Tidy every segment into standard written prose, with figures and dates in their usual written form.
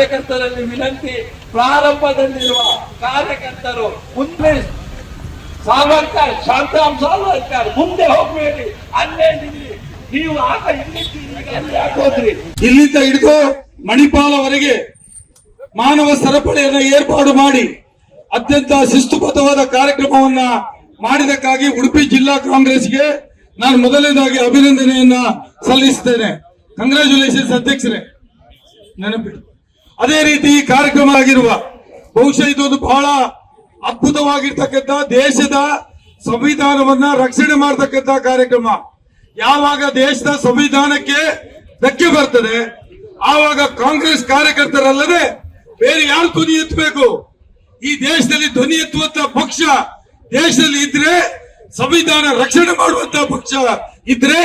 ಕಾರ್ಯಕರ್ತರಲ್ಲಿ ವಿನಂತಿ, ಪ್ರಾರಂಭದಲ್ಲಿರುವ ಕಾರ್ಯಕರ್ತರು ಮುಂದೆ ಸಾವರ್ಕರ್, ಶಾಂತರಾಮ್ ಸಾವರ್ಕರ್ ಮುಂದೆ ಹೋಗ್ಬೇಡಿ, ಅಲ್ಲೇ ನಿಲ್ಲಿ. ನೀವು ಆಗ ಇಲ್ಲಿದ್ದೀರಿ, ಇಲ್ಲಿಂದ ಹಿಡಿದು ಮಣಿಪಾಲವರೆಗೆ ಮಾನವ ಸರಪಳಿಯನ್ನು ಏರ್ಪಾಡು ಮಾಡಿ ಅತ್ಯಂತ ಶಿಸ್ತುಬದ್ಧವಾದ ಕಾರ್ಯಕ್ರಮವನ್ನ ಮಾಡಿದಕ್ಕಾಗಿ ಉಡುಪಿ ಜಿಲ್ಲಾ ಕಾಂಗ್ರೆಸ್ಗೆ ನಾನು ಮೊದಲನೇದಾಗಿ ಅಭಿನಂದನೆಯನ್ನ ಸಲ್ಲಿಸುತ್ತೇನೆ. ಕಂಗ್ರಾಚುಲೇಷನ್ಸ್ ಅಧ್ಯಕ್ಷರೇ. ನೆನಪಿ ಅದೇ ರೀತಿ ಈ ಕಾರ್ಯಕ್ರಮ ಆಗಿರುವ ಬಹುಶಃ ಇದೊಂದು ಬಹಳ ಅದ್ಭುತವಾಗಿರ್ತಕ್ಕಂಥ ದೇಶದ ಸಂವಿಧಾನವನ್ನ ರಕ್ಷಣೆ ಮಾಡತಕ್ಕಂಥ ಕಾರ್ಯಕ್ರಮ. ಯಾವಾಗ ದೇಶದ ಸಂವಿಧಾನಕ್ಕೆ ಧಕ್ಕೆ ಬರ್ತದೆ ಆವಾಗ ಕಾಂಗ್ರೆಸ್ ಕಾರ್ಯಕರ್ತರಲ್ಲದೆ ಬೇರೆ ಯಾರು ಧ್ವನಿ ಎತ್ತಬೇಕು? ಈ ದೇಶದಲ್ಲಿ ಧ್ವನಿ ಎತ್ತುವಂತ ಪಕ್ಷ ದೇಶದಲ್ಲಿ ಇದ್ರೆ, ಸಂವಿಧಾನ ರಕ್ಷಣೆ ಮಾಡುವಂತ ಪಕ್ಷ ಇದ್ರೆ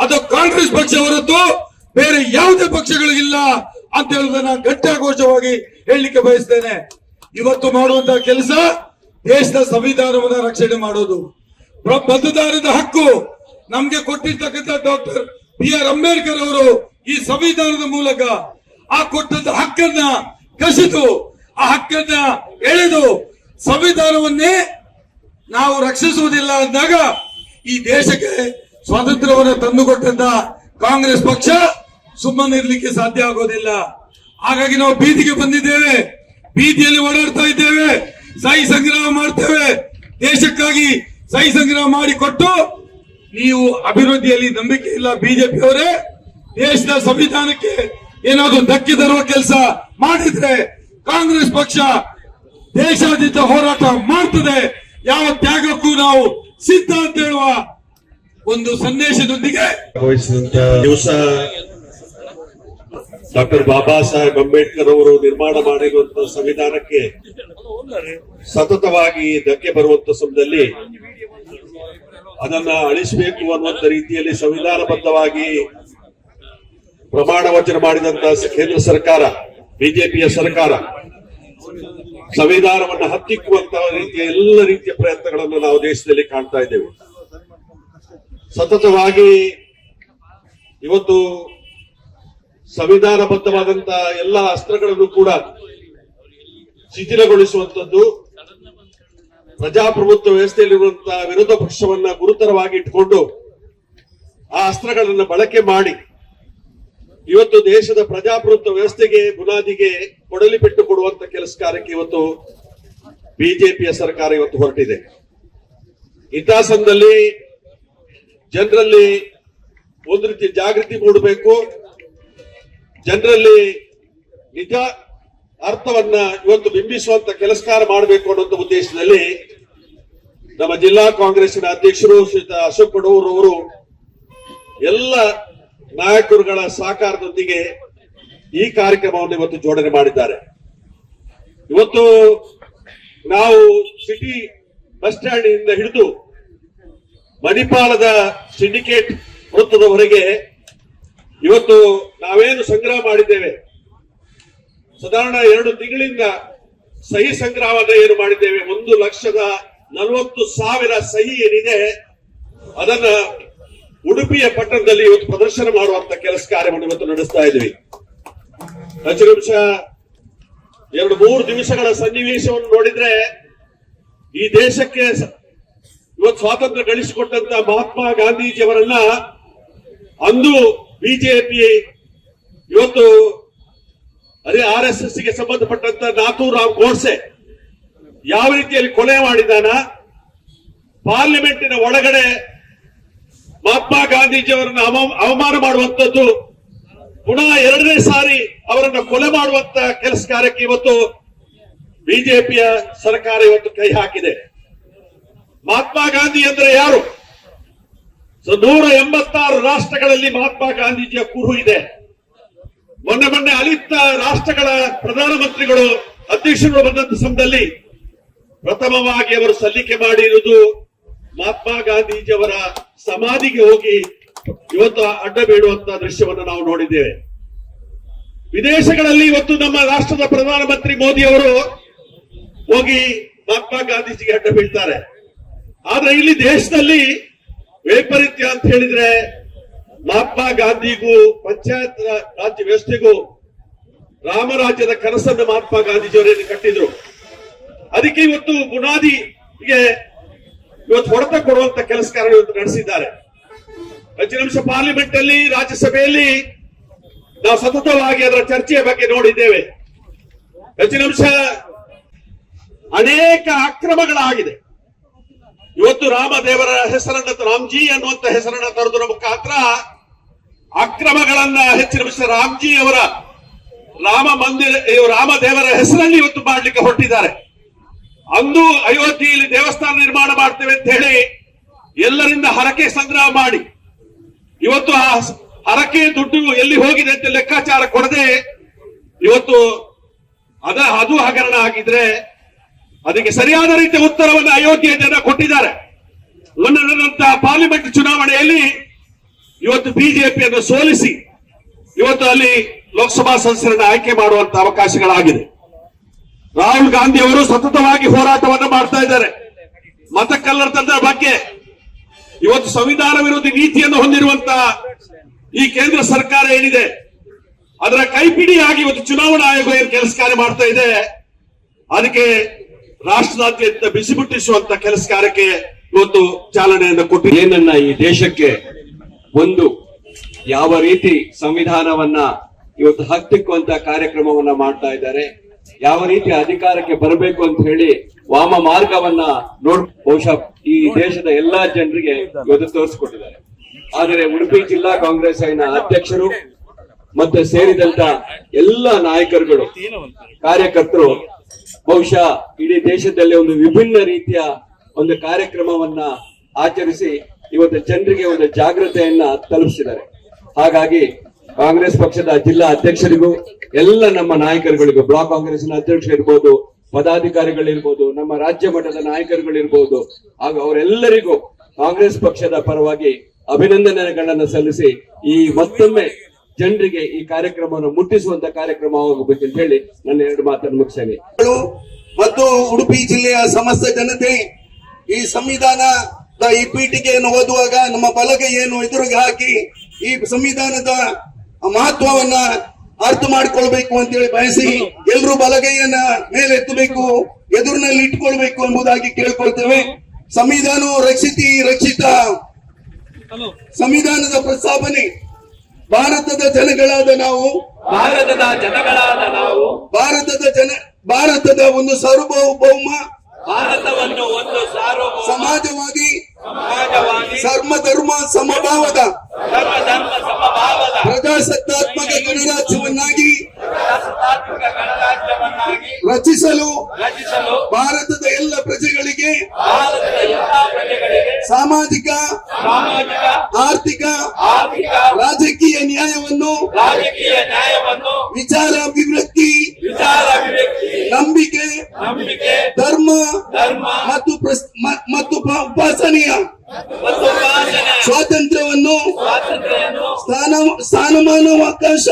ಅದು ಕಾಂಗ್ರೆಸ್ ಪಕ್ಷ ಹೊರತು ಬೇರೆ ಯಾವುದೇ ಪಕ್ಷಗಳಿಗಿಲ್ಲ ಅಂತ ಹೇಳುವುದನ್ನ ಘಂಟಾಘೋಷವಾಗಿ ಹೇಳಲಿಕ್ಕೆ ಬಯಸ್ತೇನೆ. ಇವತ್ತು ಮಾಡುವಂತಹ ಕೆಲಸ ದೇಶದ ಸಂವಿಧಾನವನ್ನ ರಕ್ಷಣೆ ಮಾಡೋದು. ಮತದಾನದ ಹಕ್ಕು ನಮ್ಗೆ ಕೊಟ್ಟಿರ್ತಕ್ಕಂಥ ಡಾಕ್ಟರ್ BR ಅಂಬೇಡ್ಕರ್ ಅವರು ಈ ಸಂವಿಧಾನದ ಮೂಲಕ ಆ ಕೊಟ್ಟಂತ ಹಕ್ಕನ್ನ ಕಸಿದು, ಆ ಹಕ್ಕನ್ನ ಎಳೆದು ಸಂವಿಧಾನವನ್ನೇ ನಾವು ರಕ್ಷಿಸುವುದಿಲ್ಲ ಅಂದಾಗ ಈ ದೇಶಕ್ಕೆ ಸ್ವಾತಂತ್ರ್ಯವನ್ನು ತಂದುಕೊಟ್ಟಂತ ಕಾಂಗ್ರೆಸ್ ಪಕ್ಷ ಸುಮ್ಮನಿರ್ಲಿಕ್ಕೆ ಸಾಧ್ಯ ಆಗೋದಿಲ್ಲ. ಹಾಗಾಗಿ ನಾವು ಬೀದಿಗೆ ಬಂದಿದ್ದೇವೆ, ಬೀದಿಯಲ್ಲಿ ಓಡಾಡ್ತಾ ಇದ್ದೇವೆ, ಸಹಿ ಸಂಗ್ರಹ ಮಾಡ್ತೇವೆ. ದೇಶಕ್ಕಾಗಿ ಸಹಿ ಸಂಗ್ರಹ ಮಾಡಿಕೊಟ್ಟು ನೀವು ಅಭಿವೃದ್ಧಿಯಲ್ಲಿ ನಂಬಿಕೆ ಇಲ್ಲ ಬಿಜೆಪಿಯವರೇ, ದೇಶದ ಸಂವಿಧಾನಕ್ಕೆ ಏನಾದರೂ ಧಕ್ಕೆ ತರುವ ಕೆಲಸ ಮಾಡಿದ್ರೆ ಕಾಂಗ್ರೆಸ್ ಪಕ್ಷ ದೇಶಾದ್ಯಂತ ಹೋರಾಟ ಮಾಡ್ತದೆ. ಯಾವ ತ್ಯಾಗಕ್ಕೂ ನಾವು ಸಿದ್ಧ ಅಂತ ಹೇಳುವ ಒಂದು ಸಂದೇಶದೊಂದಿಗೆ ದಿವಸ ಡಾಕ್ಟರ್ ಬಾಬಾ ಸಾಹೇಬ್ ಅಂಬೇಡ್ಕರ್ ಅವರು ನಿರ್ಮಾಣ ಮಾಡಿರುವಂತಹ ಸಂವಿಧಾನಕ್ಕೆ ಸತತವಾಗಿ ಧಕ್ಕೆ ಬರುವಂತ ಸಮಯದಲ್ಲಿ ಅದನ್ನ ಅಳಿಸಬೇಕು ಅನ್ನುವಂತ ರೀತಿಯಲ್ಲಿ ಸಂವಿಧಾನಬದ್ಧವಾಗಿ ಪ್ರಮಾಣ ವಚನ ಮಾಡಿದಂತಹ ಕೇಂದ್ರ ಸರ್ಕಾರ, ಬಿಜೆಪಿಯ ಸರ್ಕಾರ ಸಂವಿಧಾನವನ್ನು ಹತ್ತಿಕ್ಕುವಂತಹ ರೀತಿಯ ಎಲ್ಲ ರೀತಿಯ ಪ್ರಯತ್ನಗಳನ್ನು ನಾವು ದೇಶದಲ್ಲಿ ಕಾಣ್ತಾ ಇದ್ದೇವೆ. ಸತತವಾಗಿ ಇವತ್ತು ಸಂವಿಧಾನಬದ್ಧವಾದಂತಹ ಎಲ್ಲ ಅಸ್ತ್ರಗಳನ್ನು ಕೂಡ ಶಿಥಿಲಗೊಳಿಸುವಂತದ್ದು, ಪ್ರಜಾಪ್ರಭುತ್ವ ವ್ಯವಸ್ಥೆಯಲ್ಲಿರುವಂತಹ ವಿರೋಧ ಪಕ್ಷವನ್ನ ಗುರುತರವಾಗಿ ಇಟ್ಟುಕೊಂಡು ಆ ಅಸ್ತ್ರಗಳನ್ನು ಬಳಕೆ ಮಾಡಿ ಇವತ್ತು ದೇಶದ ಪ್ರಜಾಪ್ರಭುತ್ವ ವ್ಯವಸ್ಥೆಗೆ ಬುನಾದಿಗೆ ಕೊಡಲಿ ಪೆಟ್ಟು ಕೊಡುವಂತ ಕೆಲಸ ಕಾರ್ಯಕ್ಕೆ ಇವತ್ತು ಬಿಜೆಪಿಯ ಸರ್ಕಾರ ಇವತ್ತು ಹೊರಟಿದೆ. ಇಂತಹ ಸಂದರ್ಭದಲ್ಲಿ ಜನರಲ್ಲಿ ಒಂದು ರೀತಿ ಜಾಗೃತಿ ಮೂಡಬೇಕು, ಜನರಲ್ಲಿ ನಿಜ ಅರ್ಥವನ್ನ ಇವತ್ತು ಬಿಂಬಿಸುವಂತ ಕೆಲಸಕಾರ ಮಾಡಬೇಕು ಅನ್ನೋ ಉದ್ದೇಶದಲ್ಲಿ ನಮ್ಮ ಜಿಲ್ಲಾ ಕಾಂಗ್ರೆಸ್ಸಿನ ಅಧ್ಯಕ್ಷರು ಶ್ರೀಯುತ ಅಶೋಕ್ ಬಡೂರ್ ಅವರು ಎಲ್ಲ ನಾಯಕರುಗಳ ಸಹಕಾರದೊಂದಿಗೆ ಈ ಕಾರ್ಯಕ್ರಮವನ್ನು ಇವತ್ತು ಜೋಡಣೆ ಮಾಡಿದ್ದಾರೆ. ಇವತ್ತು ನಾವು ಸಿಟಿ ಬಸ್ ಸ್ಟ್ಯಾಂಡ್ ಇಂದ ಹಿಡಿದು ಮಣಿಪಾಲದ ಸಿಂಡಿಕೇಟ್ ವೃತ್ತದವರೆಗೆ ಇವತ್ತು ನಾವೇನು ಸಂಗ್ರಹ ಮಾಡಿದ್ದೇವೆ, ಸಾಧಾರಣ 2 ತಿಂಗಳಿಂದ ಸಹಿ ಸಂಗ್ರಹವನ್ನು ಏನು ಮಾಡಿದ್ದೇವೆ, 1,40,000 ಸಹಿ ಏನಿದೆ ಅದನ್ನ ಉಡುಪಿಯ ಪಟ್ಟಣದಲ್ಲಿ ಇವತ್ತು ಪ್ರದರ್ಶನ ಮಾಡುವಂತ ಕೆಲಸ ಕಾರ್ಯವನ್ನು ಇವತ್ತು ನಡೆಸ್ತಾ ಇದ್ವಿ. ನಿಮಿಷ 2-3 ದಿವಸಗಳ ಸನ್ನಿವೇಶವನ್ನು ನೋಡಿದ್ರೆ ಈ ದೇಶಕ್ಕೆ ಇವತ್ತು ಸ್ವಾತಂತ್ರ್ಯ ಗಳಿಸಿಕೊಟ್ಟಂತ ಮಹಾತ್ಮ ಗಾಂಧೀಜಿಯವರನ್ನ ಅಂದು ಬಿಜೆಪಿ ಇವತ್ತು ಅದೇ RSS ಗೆ ಸಂಬಂಧಪಟ್ಟಂತ ನಾಥೂರಾಮ್ ಗೋಡ್ಸೆ ಯಾವ ರೀತಿಯಲ್ಲಿ ಕೊಲೆ ಮಾಡಿದಾನ, ಪಾರ್ಲಿಮೆಂಟಿನ ಒಳಗಡೆ ಮಹಾತ್ಮ ಗಾಂಧೀಜಿಯವರನ್ನ ಅವಮಾನ ಮಾಡುವಂತದ್ದು, ಪುನಃ 2ನೇ ಸಾರಿ ಅವರನ್ನ ಕೊಲೆ ಮಾಡುವಂತ ಕೆಲಸ ಕಾರ್ಯಕ್ಕೆ ಇವತ್ತು ಬಿಜೆಪಿಯ ಸರ್ಕಾರ ಇವತ್ತು ಕೈ ಹಾಕಿದೆ. ಮಹಾತ್ಮ ಗಾಂಧಿ ಅಂದ್ರೆ ಯಾರು? 186 ರಾಷ್ಟ್ರಗಳಲ್ಲಿ ಮಹಾತ್ಮ ಗಾಂಧೀಜಿಯ ಕುರು ಇದೆ. ಮೊನ್ನೆ ಅಲಿಪ್ತ ರಾಷ್ಟ್ರಗಳ ಪ್ರಧಾನಮಂತ್ರಿಗಳು ಅಧ್ಯಕ್ಷರು ಬಂದಂತ ಸಮಯದಲ್ಲಿ ಪ್ರಥಮವಾಗಿ ಅವರು ಸಲ್ಲಿಕೆ ಮಾಡಿರುವುದು ಮಹಾತ್ಮ ಗಾಂಧೀಜಿಯವರ ಸಮಾಧಿಗೆ ಹೋಗಿ ಇವತ್ತು ಅಡ್ಡ ಬೀಳುವಂತ ದೃಶ್ಯವನ್ನು ನಾವು ನೋಡಿದ್ದೇವೆ. ವಿದೇಶಗಳಲ್ಲಿ ಇವತ್ತು ನಮ್ಮ ರಾಷ್ಟ್ರದ ಪ್ರಧಾನಮಂತ್ರಿ ಮೋದಿ ಅವರು ಹೋಗಿ ಮಹಾತ್ಮ ಗಾಂಧೀಜಿಗೆ ಅಡ್ಡ ಬೀಳ್ತಾರೆ. ಆದ್ರೆ ಇಲ್ಲಿ ದೇಶದಲ್ಲಿ ವೈಪರೀತ್ಯ ಅಂತ ಹೇಳಿದ್ರೆ ಮಹಾತ್ಮ ಗಾಂಧಿಗೂ ಪಂಚಾಯತ್ ರಾಜ್ ವ್ಯವಸ್ಥೆಗೂ ರಾಮರಾಜ್ಯದ ಕನಸನ್ನು ಮಹಾತ್ಮ ಗಾಂಧೀಜಿಯವರೇನು ಕಟ್ಟಿದ್ರು. ಅದಕ್ಕೆ ಇವತ್ತು ಬುನಾದಿಗೆ ಇವತ್ತು ಹೊಡೆತ ಕೊಡುವಂತ ಕೆಲಸ ಕಾರ್ಯ ಇವತ್ತು ನಡೆಸಿದ್ದಾರೆ. ಹೆಚ್ಚಿನ ಅಂಶ ಪಾರ್ಲಿಮೆಂಟ್ ಅಲ್ಲಿ, ರಾಜ್ಯಸಭೆಯಲ್ಲಿ ನಾವು ಸತತವಾಗಿ ಅದರ ಚರ್ಚೆಯ ಬಗ್ಗೆ ನೋಡಿದ್ದೇವೆ. ಹೆಚ್ಚಿನ ಅಂಶ ಅನೇಕ ಅಕ್ರಮಗಳಾಗಿದೆ. ಇವತ್ತು ರಾಮದೇವರ ಹೆಸರನ್ನ, ರಾಮ್ಜಿ ಅನ್ನುವಂತ ಹೆಸರನ್ನ ತರುವುದರ ಮುಖಾಂತರ ಅಕ್ರಮಗಳನ್ನ ಹೆಚ್ಚಿನ ಅಂಶ ರಾಮ್ಜಿ ಅವರ ರಾಮದೇವರ ಹೆಸರಲ್ಲಿ ಇವತ್ತು ಮಾಡ್ಲಿಕ್ಕೆ ಹೊರಟಿದ್ದಾರೆ. ಅಂದು ಅಯೋಧ್ಯೆಯಲ್ಲಿ ದೇವಸ್ಥಾನ ನಿರ್ಮಾಣ ಮಾಡ್ತೇವೆ ಅಂತ ಹೇಳಿ ಎಲ್ಲರಿಂದ ಹರಕೆ ಸಂಗ್ರಹ ಮಾಡಿ ಇವತ್ತು ಆ ಹರಕೆ ದುಡ್ಡು ಎಲ್ಲಿ ಹೋಗಿದೆ ಅಂತ ಲೆಕ್ಕಾಚಾರ ಕೊಡದೆ ಇವತ್ತು ಅದು ಹಗರಣ ಆಗಿದ್ರೆ ಅದಕ್ಕೆ ಸರಿಯಾದ ರೀತಿಯ ಉತ್ತರವನ್ನು ಅಯೋಧ್ಯೆಯ ಜನ ಕೊಟ್ಟಿದ್ದಾರೆ. ಮೊನ್ನೆ ನಡೆದಂತಹ ಪಾರ್ಲಿಮೆಂಟ್ ಚುನಾವಣೆಯಲ್ಲಿ ಇವತ್ತು ಬಿಜೆಪಿಯನ್ನು ಸೋಲಿಸಿ ಇವತ್ತು ಅಲ್ಲಿ ಲೋಕಸಭಾ ಸದಸ್ಯರನ್ನು ಆಯ್ಕೆ ಮಾಡುವಂತ ಅವಕಾಶಗಳಾಗಿದೆ. ರಾಹುಲ್ ಗಾಂಧಿ ಅವರು ಸತತವಾಗಿ ಹೋರಾಟವನ್ನು ಮಾಡ್ತಾ ಇದ್ದಾರೆ ಮತಕಲ್ಲರ್ತನದ ಬಗ್ಗೆ. ಇವತ್ತು ಸಂವಿಧಾನ ವಿರೋಧಿ ನೀತಿಯನ್ನು ಹೊಂದಿರುವಂತಹ ಈ ಕೇಂದ್ರ ಸರ್ಕಾರ ಏನಿದೆ ಅದರ ಕೈಪಿಡಿಯಾಗಿ ಇವತ್ತು ಚುನಾವಣಾ ಆಯೋಗ ಏನು ಕೆಲಸ ಕಾರ್ಯ ಮಾಡ್ತಾ ಇದೆ, ಅದಕ್ಕೆ ರಾಷ್ಟ್ರದಾದ್ಯಂತ ಬಿಸಿ ಮುಟ್ಟಿಸುವಂತ ಕೆಲಸ ಕಾರ್ಯಕ್ಕೆ ಇವತ್ತು ಚಾಲನೆಯನ್ನು ಕೊಟ್ಟಿದೆ. ಏನನ್ನ ಈ ದೇಶಕ್ಕೆ ಒಂದು ಯಾವ ರೀತಿ ಸಂವಿಧಾನವನ್ನ ಇವತ್ತು ಹತ್ತಿಕ್ಕುವಂತ ಕಾರ್ಯಕ್ರಮವನ್ನ ಮಾಡ್ತಾ ಇದ್ದಾರೆ, ಯಾವ ರೀತಿ ಅಧಿಕಾರಕ್ಕೆ ಬರಬೇಕು ಅಂತ ಹೇಳಿ ವಾಮ ಮಾರ್ಗವನ್ನ ಬಹುಶಃ ಈ ದೇಶದ ಎಲ್ಲಾ ಜನರಿಗೆ ಇವತ್ತು ತೋರಿಸಿಕೊಟ್ಟಿದ್ದಾರೆ. ಆದರೆ ಉಡುಪಿ ಜಿಲ್ಲಾ ಕಾಂಗ್ರೆಸ್ಸಿನ ಅಧ್ಯಕ್ಷರು ಮತ್ತೆ ಸೇರಿದಂತ ಎಲ್ಲ ನಾಯಕರುಗಳು, ಕಾರ್ಯಕರ್ತರು ಬಹುಶಃ ಇಡೀ ದೇಶದಲ್ಲಿ ಒಂದು ವಿಭಿನ್ನ ರೀತಿಯ ಒಂದು ಕಾರ್ಯಕ್ರಮವನ್ನ ಆಚರಿಸಿ ಇವತ್ತು ಜನರಿಗೆ ಒಂದು ಜಾಗೃತೆಯನ್ನ ತಲುಪಿಸಿದ್ದಾರೆ. ಹಾಗಾಗಿ ಕಾಂಗ್ರೆಸ್ ಪಕ್ಷದ ಜಿಲ್ಲಾ ಅಧ್ಯಕ್ಷರಿಗೂ ಎಲ್ಲ ನಮ್ಮ ನಾಯಕರುಗಳಿಗೂ, ಬ್ಲಾಕ್ ಕಾಂಗ್ರೆಸ್ನ ಅಧ್ಯಕ್ಷರಿರ್ಬೋದು, ಪದಾಧಿಕಾರಿಗಳಿರ್ಬೋದು, ನಮ್ಮ ರಾಜ್ಯ ಮಟ್ಟದ ನಾಯಕರುಗಳಿರ್ಬೋದು, ಹಾಗೂ ಅವರೆಲ್ಲರಿಗೂ ಕಾಂಗ್ರೆಸ್ ಪಕ್ಷದ ಪರವಾಗಿ ಅಭಿನಂದನೆಗಳನ್ನು ಸಲ್ಲಿಸಿ ಈ ಮತ್ತೊಮ್ಮೆ ಜನರಿಗೆ ಈ ಕಾರ್ಯಕ್ರಮವನ್ನು ಮುಟ್ಟಿಸುವಂತ ಕಾರ್ಯಕ್ರಮವಾಗಬೇಕು ಅಂತ ಹೇಳಿ ನನ್ನ ಎರಡು ಮಾತನ್ನು ಮುಗಿಸ್ತೇನೆ. ಮತ್ತು ಉಡುಪಿ ಜಿಲ್ಲೆಯ ಸಮಸ್ತ ಜನತೆ ಈ ಸಂವಿಧಾನದ ಈ ಪೀಠಿಕೆಯನ್ನು ಓದುವಾಗ ನಮ್ಮ ಬಲಗೈಯನ್ನು ಎದುರಿಗೆ ಹಾಕಿ ಈ ಸಂವಿಧಾನದ ಮಹತ್ವವನ್ನ ಅರ್ಥ ಮಾಡಿಕೊಳ್ಬೇಕು ಅಂತೇಳಿ ಬಯಸಿ ಎಲ್ಲರೂ ಬಲಗೈಯನ್ನ ಮೇಲೆ ಎತ್ತಬೇಕು, ಎದುರಿನಲ್ಲಿ ಇಟ್ಕೊಳ್ಬೇಕು ಎಂಬುದಾಗಿ ಕೇಳ್ಕೊಳ್ತೇವೆ. ಸಂವಿಧಾನವು ರಕ್ಷಿತ ಸಂವಿಧಾನದ ಪ್ರಸ್ತಾವನೆ ಭಾರತದ ಜನಗಳಾದ ನಾವು ಭಾರತದ ಒಂದು ಸಾರ್ವಭೌಮ ಭಾರತವನ್ನು ಒಂದು ಸಮಾಜವಾಗಿ ಧರ್ಮ ಸಮಭಾವದ ಪ್ರಜಾಸತ್ತಾತ್ಮಕ ಗಣರಾಜ್ಯವನ್ನಾಗಿ ರಚಿಸಲು ಭಾರತದ ಎಲ್ಲ ಪ್ರಜೆಗಳಿಗೆ ಸಾಮಾಜಿಕ ಆರ್ಥಿಕ ರಾಜಕೀಯ ನ್ಯಾಯವನ್ನು ವಿಚಾರ ಅಭಿವ್ಯಕ್ತಿ ನಂಬಿಕೆ ಧರ್ಮ ಮತ್ತು ಉಪಾಸನೆಯ ಸ್ವಾತಂತ್ರ್ಯವನ್ನು ಸ್ಥಾನಮಾನವಕಾಶ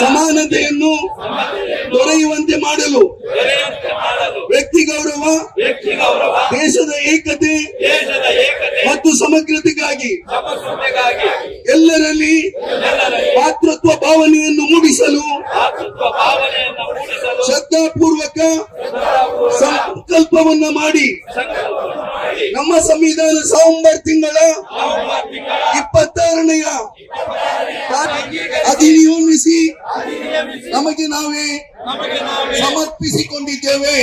ಸಮಾನತೆಯನ್ನು ದೊರೆಯುವಂತೆ ಮಾಡಲು ವ್ಯಕ್ತಿ ಗೌರವ ದೇಶದ ಏಕತೆ ಮತ್ತು ಸಮಗ್ರತೆಗಾಗಿ ಎಲ್ಲರಲ್ಲಿ ಮಾತೃತ್ವ ಭಾವನೆಯನ್ನು ಮೂಡಿಸಲು ಶ್ರದ್ಧಾಪೂರ್ವಕ ಸಂಕಲ್ಪವನ್ನ ಮಾಡಿ ನಮ್ಮ ಸಂವಿಧಾನ ನವೆಂಬರ್ ತಿಂಗಳ 26ನೆಯ ಅಧಿನಿಯಮಿಸಿ ನಮಗೆ ನಾವೇ ಸಮರ್ಪಿಸಿಕೊಂಡಿದ್ದೇವೆ.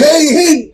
ಜೈ ಹಿಂದ್.